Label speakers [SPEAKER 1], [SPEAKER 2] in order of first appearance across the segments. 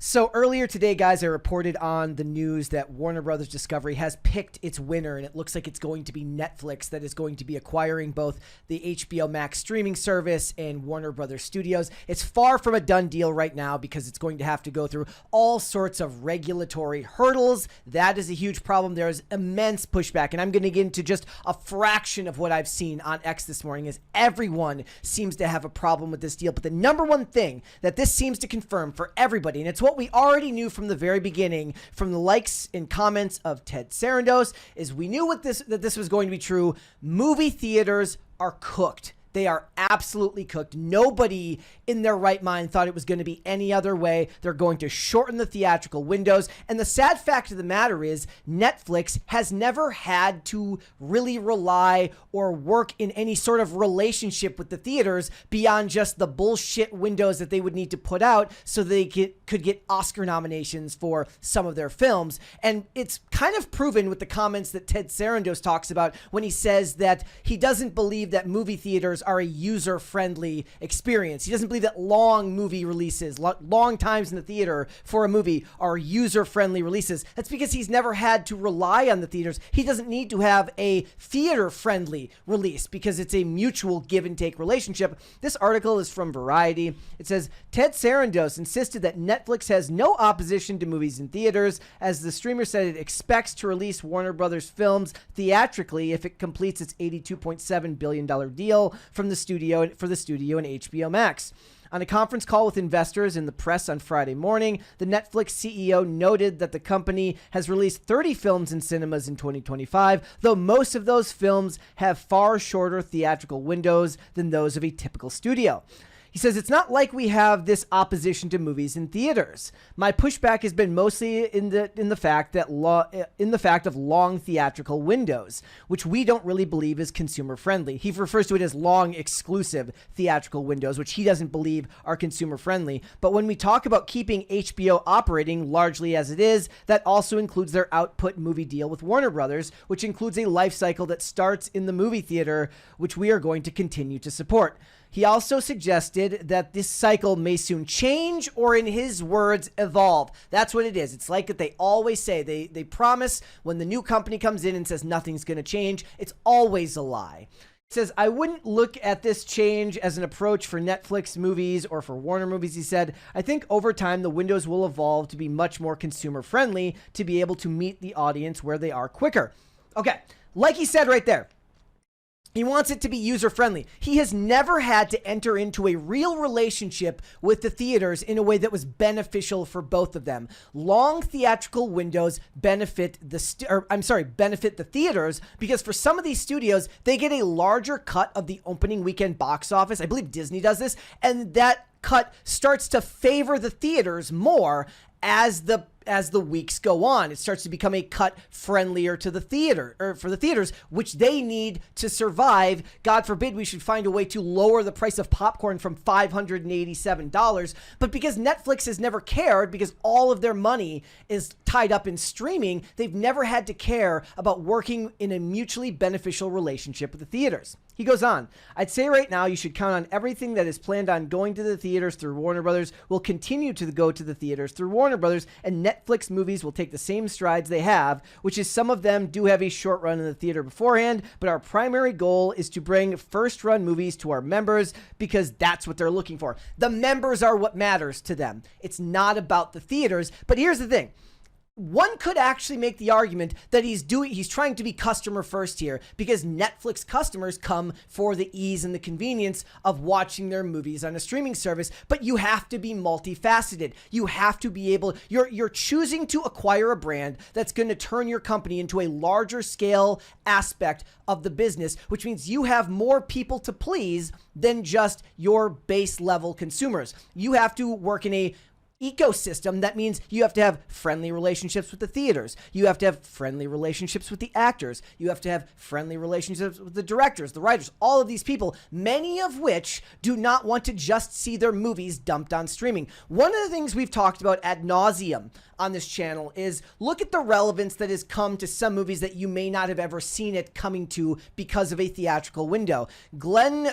[SPEAKER 1] So earlier today, guys, I reported on the news that Warner Brothers Discovery has picked its winner, and it looks like it's going to be Netflix that is going to be acquiring both the HBO Max streaming service and Warner Brothers Studios. It's far from a done deal right now because it's going to have to go through all sorts of regulatory hurdles. That is a huge problem. There is immense pushback, and I'm going to get into just a fraction of what I've seen on X this morning, is everyone seems to have a problem with this deal. But the number one thing that this seems to confirm for everybody, and it's what we already knew from the very beginning, from the likes and comments of Ted Sarandos, is we knew that this was going to be true. Movie theaters are cooked. They are absolutely cooked. Nobody in their right mind thought it was going to be any other way. They're going to shorten the theatrical windows. And the sad fact of the matter is Netflix has never had to really rely or work in any sort of relationship with the theaters beyond just the bullshit windows that they would need to put out so they could get Oscar nominations for some of their films. And it's kind of proven with the comments that Ted Sarandos talks about when he says that he doesn't believe that movie theaters are a user-friendly experience. He doesn't believe that long movie releases, long times in the theater for a movie are user-friendly releases. That's because he's never had to rely on the theaters. He doesn't need to have a theater-friendly release because it's a mutual give-and-take relationship. This article is from Variety. It says, Ted Sarandos insisted that Netflix has no opposition to movies in theaters, as the streamer said it expects to release Warner Brothers films theatrically if it completes its $82.7 billion deal for the studio and HBO Max. On a conference call with investors and the press on Friday morning, the Netflix CEO noted that the company has released 30 films in cinemas in 2025, though most of those films have far shorter theatrical windows than those of a typical studio. He says, it's not like we have this opposition to movies in theaters. My pushback has been mostly in the fact of long theatrical windows, which we don't really believe is consumer friendly. He refers to it as long exclusive theatrical windows, which he doesn't believe are consumer friendly. But when we talk about keeping HBO operating largely as it is, that also includes their output movie deal with Warner Brothers, which includes a life cycle that starts in the movie theater, which we are going to continue to support. He also suggested that this cycle may soon change, or in his words, evolve. That's what it is. It's like that they always say. They promise when the new company comes in and says nothing's going to change. It's always a lie. He says, I wouldn't look at this change as an approach for Netflix movies or for Warner movies, he said. I think over time, the windows will evolve to be much more consumer friendly to be able to meet the audience where they are quicker. Okay, like he said right there. He wants it to be user-friendly. He has never had to enter into a real relationship with the theaters in a way that was beneficial for both of them. Long theatrical windows benefit the theaters, because for some of these studios, they get a larger cut of the opening weekend box office. I believe Disney does this, and that cut starts to favor the theaters more as the weeks go on. It starts to become a cut friendlier to the theater, or for the theaters, which they need to survive. God forbid we should find a way to lower the price of popcorn from $587. But because Netflix has never cared, because all of their money is tied up in streaming, they've never had to care about working in a mutually beneficial relationship with the theaters. He goes on, I'd say right now you should count on everything that is planned on going to the theaters through Warner Brothers will continue to go to the theaters through Warner Brothers, and Netflix movies will take the same strides they have, which is some of them do have a short run in the theater beforehand, but our primary goal is to bring first run movies to our members because that's what they're looking for. The members are what matters to them. It's not about the theaters. But here's the thing. One could actually make the argument that he's trying to be customer first here, because Netflix customers come for the ease and the convenience of watching their movies on a streaming service. But you have to be multifaceted. You have to be able, you're choosing to acquire a brand that's going to turn your company into a larger scale aspect of the business, which means you have more people to please than just your base level consumers. You have to work in a ecosystem. That means you have to have friendly relationships with the theaters. You have to have friendly relationships with the actors. You have to have friendly relationships with the directors, the writers, all of these people, many of which do not want to just see their movies dumped on streaming. One of the things we've talked about ad nauseum on this channel is look at the relevance that has come to some movies that you may not have ever seen it coming to because of a theatrical window. Glenn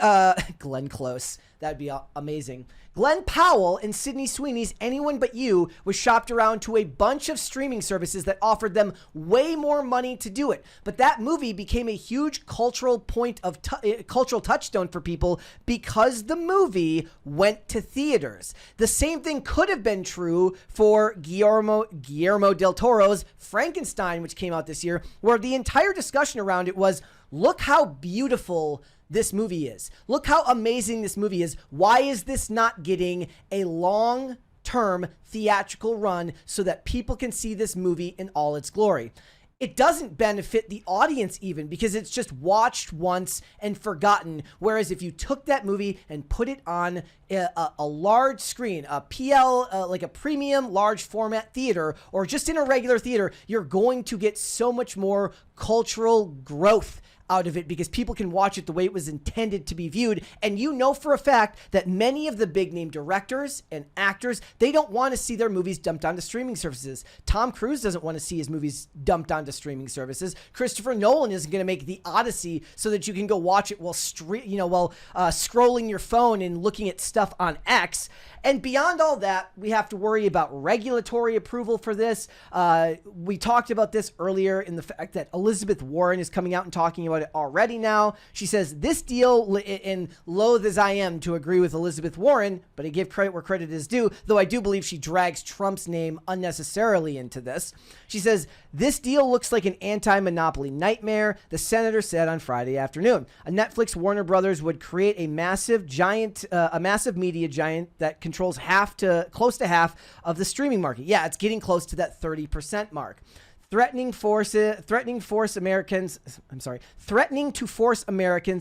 [SPEAKER 1] Close, That'd be amazing. Glenn Powell and Sydney Sweeney's Anyone But You was shopped around to a bunch of streaming services that offered them way more money to do it. But that movie became a huge cultural point of cultural touchstone for people because the movie went to theaters. The same thing could have been true for Guillermo del Toro's Frankenstein, which came out this year, where the entire discussion around it was, look how beautiful this movie is. Look how amazing this movie is. Why is this not getting a long-term theatrical run so that people can see this movie in all its glory? It doesn't benefit the audience even because it's just watched once and forgotten. Whereas if you took that movie and put it on a large screen, a PL, like a premium large format theater, or just in a regular theater, you're going to get so much more cultural growth out of it because people can watch it the way it was intended to be viewed. And you know for a fact that many of the big name directors and actors, they don't want to see their movies dumped onto streaming services. Tom Cruise doesn't want to see his movies dumped onto streaming services. Christopher Nolan isn't going to make The Odyssey so that you can go watch it while scrolling your phone and looking at stuff on X. And beyond all that, we have to worry about regulatory approval for this. We talked about this earlier in the fact that Elizabeth Warren is coming out and talking about it already now. She says this deal, and loath as I am to agree with Elizabeth Warren, but I give credit where credit is due, though I do believe she drags Trump's name unnecessarily into this. She says, this deal looks like an anti-monopoly nightmare, the senator said on Friday afternoon. A Netflix Warner Brothers would create a massive media giant that controls close to half of the streaming market. Yeah, it's getting close to that 30% mark. Threatening to force Americans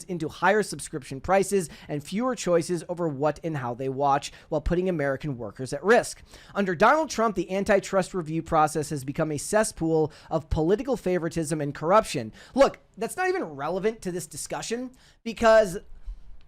[SPEAKER 1] into higher subscription prices and fewer choices over what and how they watch, while putting American workers at risk. Under Donald Trump, the antitrust review process has become a cesspool of political favoritism and corruption. Look, that's not even relevant to this discussion because,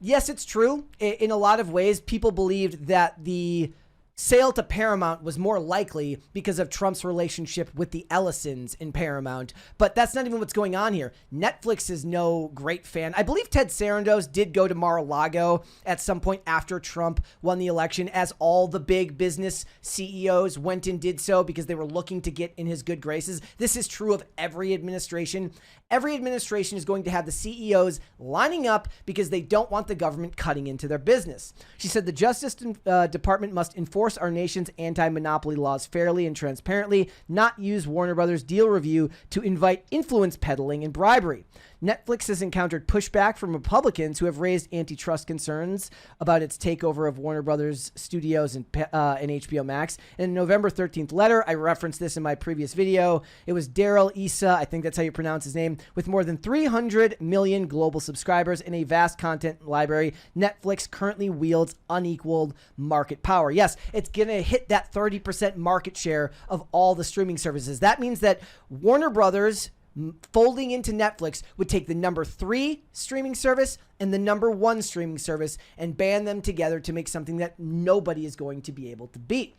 [SPEAKER 1] yes, it's true. In a lot of ways, people believed that the sale to Paramount was more likely because of Trump's relationship with the Ellisons in Paramount. But that's not even what's going on here. Netflix is no great fan. I believe Ted Sarandos did go to Mar-a-Lago at some point after Trump won the election, as all the big business CEOs went and did so because they were looking to get in his good graces. This is true of every administration. Every administration is going to have the CEOs lining up because they don't want the government cutting into their business. She said the Justice Department must enforce our nation's anti-monopoly laws fairly and transparently, not use Warner Brothers deal review to invite influence peddling and bribery. Netflix has encountered pushback from Republicans who have raised antitrust concerns about its takeover of Warner Brothers Studios and HBO Max. In a November 13th letter, I referenced this in my previous video. It was Daryl Issa, I think that's how you pronounce his name, with more than 300 million global subscribers and a vast content library. Netflix currently wields unequaled market power. Yes, it's going to hit that 30% market share of all the streaming services. That means that Warner Brothers folding into Netflix would take the number 3 streaming service and the number 1 streaming service and band them together to make something that nobody is going to be able to beat.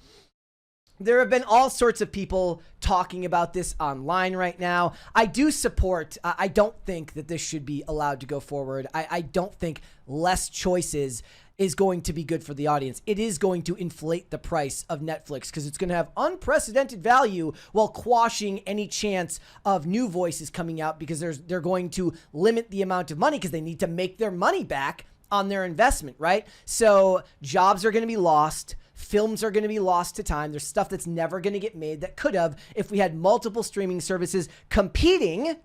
[SPEAKER 1] There have been all sorts of people talking about this online right now. I do support, I don't think that this should be allowed to go forward. I don't think less choices is going to be good for the audience. It is going to inflate the price of Netflix because it's going to have unprecedented value while quashing any chance of new voices coming out because they're going to limit the amount of money because they need to make their money back on their investment, right? So jobs are going to be lost. Films are going to be lost to time. There's stuff that's never going to get made that could have if we had multiple streaming services competing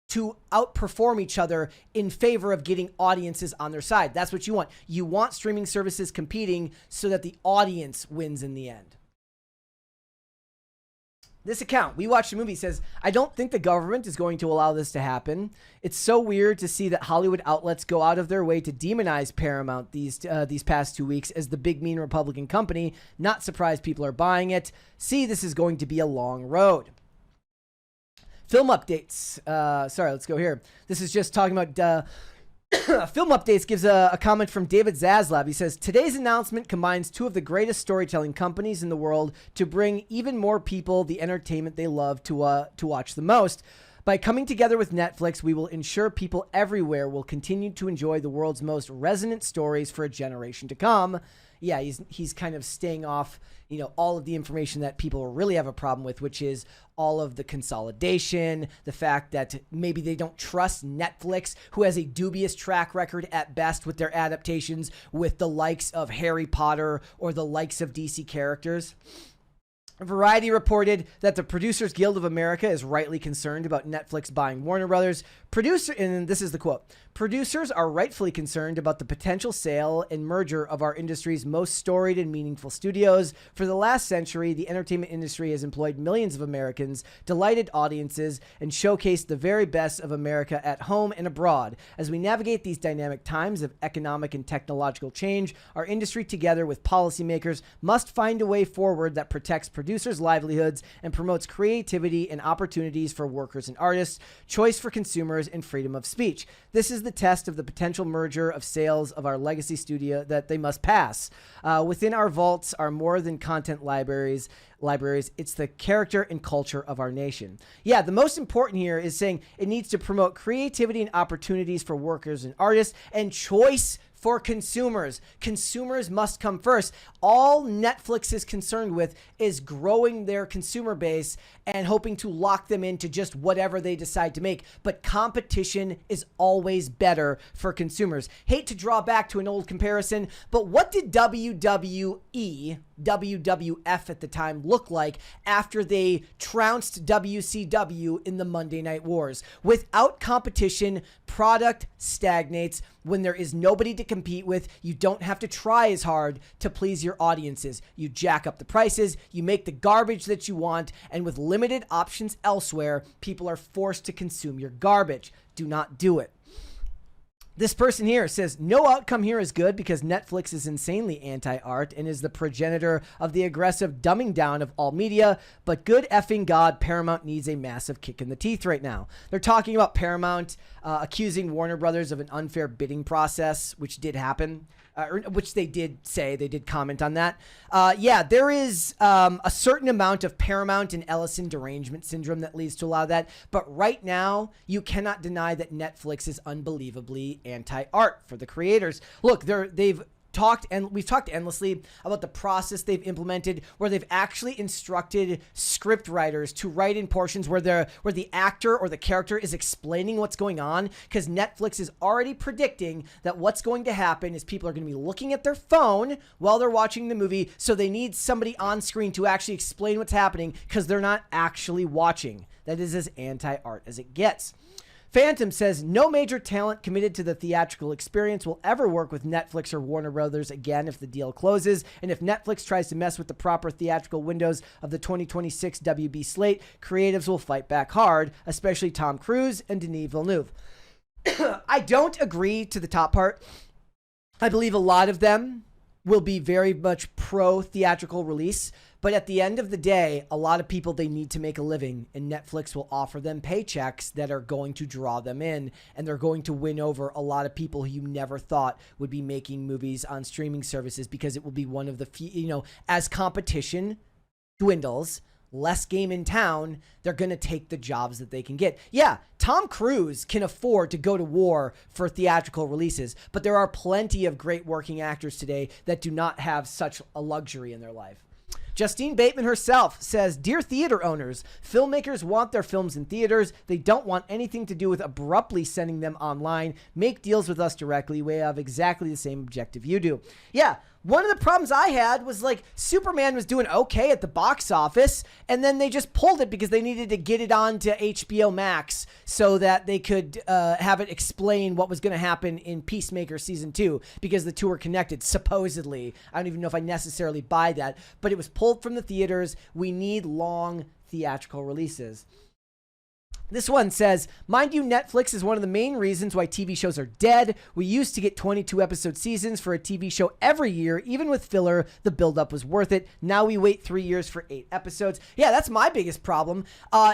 [SPEAKER 1] to outperform each other in favor of getting audiences on their side. That's what you want. You want streaming services competing so that the audience wins in the end. This account, We Watched a Movie, says, I don't think the government is going to allow this to happen. It's so weird to see that Hollywood outlets go out of their way to demonize Paramount these past 2 weeks as the big mean Republican company. Not surprised people are buying it. See, this is going to be a long road. Film updates. Sorry, let's go here. This is just talking about Film Updates gives a comment from David Zaslav. He says, today's announcement combines two of the greatest storytelling companies in the world to bring even more people the entertainment they love to watch the most. By coming together with Netflix, we will ensure people everywhere will continue to enjoy the world's most resonant stories for a generation to come. Yeah, he's kind of staying off, all of the information that people really have a problem with, which is all of the consolidation, the fact that maybe they don't trust Netflix, who has a dubious track record at best with their adaptations with the likes of Harry Potter or the likes of DC characters. Variety reported that the Producers Guild of America is rightly concerned about Netflix buying Warner Brothers. And this is the quote, "Producers are rightfully concerned about the potential sale and merger of our industry's most storied and meaningful studios. For the last century, the entertainment industry has employed millions of Americans, delighted audiences, and showcased the very best of America at home and abroad. As we navigate these dynamic times of economic and technological change, our industry, together with policymakers, must find a way forward that protects producers' livelihoods and promotes creativity and opportunities for workers and artists, choice for consumers, and freedom of speech. This is the test of the potential merger of sales of our legacy studio that they must pass. Within our vaults are more than content libraries. It's the character and culture of our nation." Yeah, the most important here is saying it needs to promote creativity and opportunities for workers and artists and choice for consumers. Consumers must come first. All Netflix is concerned with is growing their consumer base and hoping to lock them into just whatever they decide to make. But competition is always better for consumers. Hate to draw back to an old comparison, but what did WWE, WWF at the time, look like after they trounced WCW in the Monday Night Wars? Without competition, product stagnates. When there is nobody to compete with, you don't have to try as hard to please your audiences. You jack up the prices, you make the garbage that you want, and with limited options elsewhere, people are forced to consume your garbage. Do not do it. This person here says, "No outcome here is good because Netflix is insanely anti-art and is the progenitor of the aggressive dumbing down of all media, but good effing God, Paramount needs a massive kick in the teeth right now." They're talking about Paramount accusing Warner Brothers of an unfair bidding process, which did happen. Which they did say, they did comment on that. Yeah, there is a certain amount of Paramount and Ellison derangement syndrome that leads to a lot of that. But right now, you cannot deny that Netflix is unbelievably anti-art for the creators. Look, we've talked endlessly about the process they've implemented where they've actually instructed script writers to write in portions where the actor or the character is explaining what's going on, because Netflix is already predicting that what's going to happen is people are going to be looking at their phone while they're watching the movie, so they need somebody on screen to actually explain what's happening because they're not actually watching. That is as anti-art as it gets. Phantom says, "No major talent committed to the theatrical experience will ever work with Netflix or Warner Brothers again if the deal closes. And if Netflix tries to mess with the proper theatrical windows of the 2026 WB slate, creatives will fight back hard, especially Tom Cruise and Denis Villeneuve." I don't agree to the top part. I believe a lot of them will be very much pro theatrical release. But at the end of the day, a lot of people, they need to make a living, and Netflix will offer them paychecks that are going to draw them in, and they're going to win over a lot of people who you never thought would be making movies on streaming services, because it will be one of the few, as competition dwindles, less game in town, they're going to take the jobs that they can get. Yeah, Tom Cruise can afford to go to war for theatrical releases, but there are plenty of great working actors today that do not have such a luxury in their life. Justine Bateman herself says, "Dear theater owners, filmmakers want their films in theaters. They don't want anything to do with abruptly sending them online. Make deals with us directly. We have exactly the same objective you do." Yeah, one of the problems I had was Superman was doing okay at the box office, and then they just pulled it because they needed to get it onto HBO Max so that they could have it explain what was going to happen in Peacemaker Season 2, because the two are connected, supposedly. I don't even know if I necessarily buy that, but it was pulled from the theaters. We need long theatrical releases. This one says, "Mind you, Netflix is one of the main reasons why TV shows are dead. We used to get 22-episode seasons for a TV show every year. Even with filler, the buildup was worth it. Now we wait 3 years for 8 episodes. Yeah, that's my biggest problem.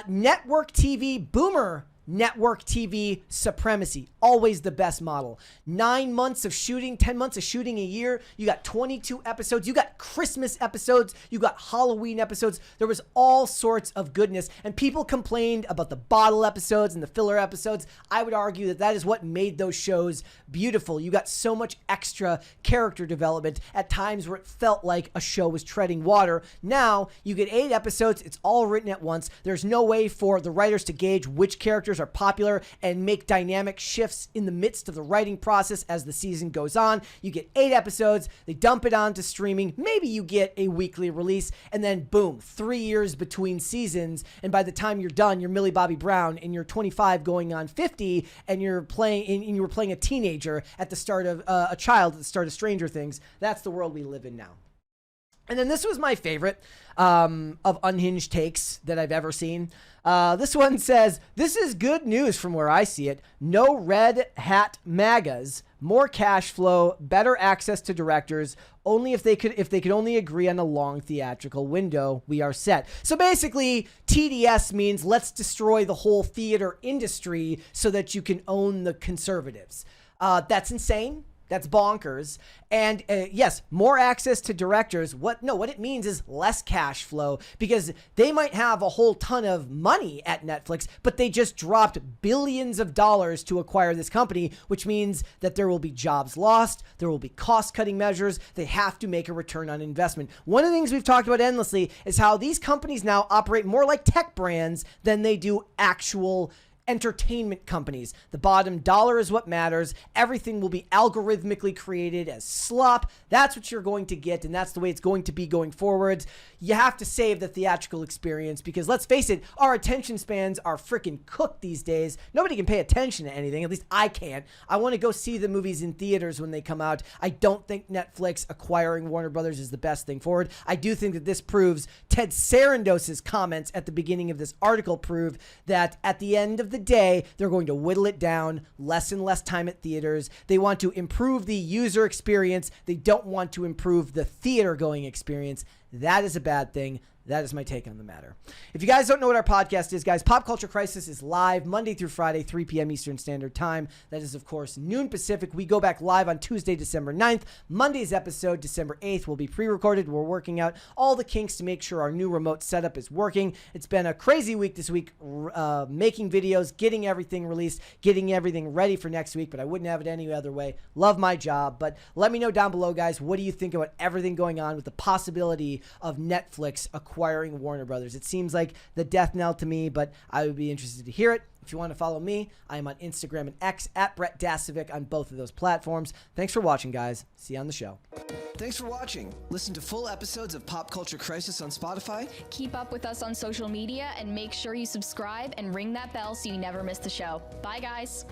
[SPEAKER 1] Network TV boomer network TV supremacy. Always the best model. 9 months of shooting, 10 months of shooting a year. You got 22 episodes. You got Christmas episodes. You got Halloween episodes. There was all sorts of goodness. And people complained about the bottle episodes and the filler episodes. I would argue that that is what made those shows beautiful. You got so much extra character development at times where it felt like a show was treading water. Now you get 8 episodes. It's all written at once. There's no way for the writers to gauge which characters are popular and make dynamic shifts in the midst of the writing process as the season goes on. You get 8 episodes. They dump it onto streaming. Maybe you get a weekly release, and then boom, 3 years between seasons. And by the time you're done, you're Millie Bobby Brown and you're 25 going on 50, and you were playing a teenager at the start of a child at the start of Stranger Things. That's the world we live in now. And then this was my favorite of unhinged takes that I've ever seen. This one says, "This is good news from where I see it. No red hat MAGAs, more cash flow, better access to directors. Only if they could only agree on a long theatrical window, we are set." So basically, TDS means let's destroy the whole theater industry so that you can own the conservatives. That's insane. That's bonkers. And yes, more access to directors. What it means is less cash flow, because they might have a whole ton of money at Netflix, but they just dropped billions of dollars to acquire this company, which means that there will be jobs lost. There will be cost-cutting measures. They have to make a return on investment. One of the things we've talked about endlessly is how these companies now operate more like tech brands than they do actual entertainment companies. The bottom dollar is what matters. Everything will be algorithmically created as slop. That's what you're going to get, and that's the way it's going to be going forward. You have to save the theatrical experience, because let's face it, our attention spans are freaking cooked these days. Nobody can pay attention to anything. At least I can't. I want to go see the movies in theaters when they come out. I don't think Netflix acquiring Warner Brothers is the best thing forward. I do think that this proves Ted Sarandos's comments at the beginning of this article prove that at the end of the day, they're going to whittle it down, less and less time at theaters. They want to improve the user experience. They don't want to improve the theater going experience. That is a bad thing. That is my take on the matter. If you guys don't know what our podcast is, guys, Pop Culture Crisis is live Monday through Friday, 3 p.m. Eastern Standard Time. That is, of course, noon Pacific. We go back live on Tuesday, December 9th. Monday's episode, December 8th, will be pre-recorded. We're working out all the kinks to make sure our new remote setup is working. It's been a crazy week this week, making videos, getting everything released, getting everything ready for next week, but I wouldn't have it any other way. Love my job, but let me know down below, guys, what do you think about everything going on with the possibility of Netflix acquiring Warner Brothers? It seems like the death knell to me, but I would be interested to hear it. If you want to follow me, I am on Instagram and X at Brett Dasovic on both of those platforms. Thanks for watching, guys. See you on the show.
[SPEAKER 2] Thanks for watching. Listen to full episodes of Pop Culture Crisis on Spotify.
[SPEAKER 3] Keep up with us on social media and make sure you subscribe and ring that bell so you never miss the show. Bye, guys.